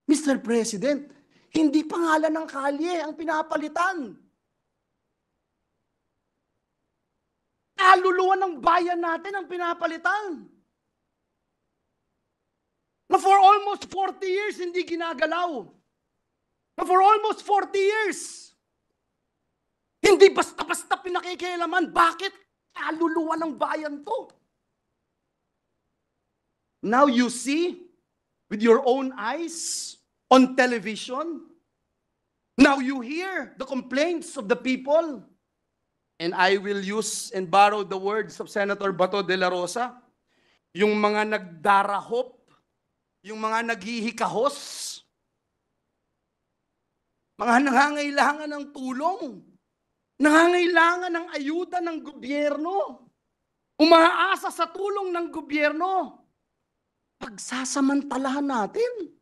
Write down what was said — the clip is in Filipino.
Mr. President, hindi pangalan ng kalye ang pinapalitan. Kaluluwa ng bayan natin ang pinapalitan. Na for almost 40 years, hindi ginagalaw. Na for almost 40 years, hindi basta-basta pinakikialaman. Bakit? Kaluluwa ng bayan to. Now you see, with your own eyes, on television, now you hear the complaints of the people. And I will use and borrow the words of Senator Bato de la Rosa, yung mga nagdarahop, yung mga naghihikahos, mga nangangailangan ng tulong, nangangailangan ng ayuda ng gobyerno, umaasa sa tulong ng gobyerno, pagsasamantalahan natin.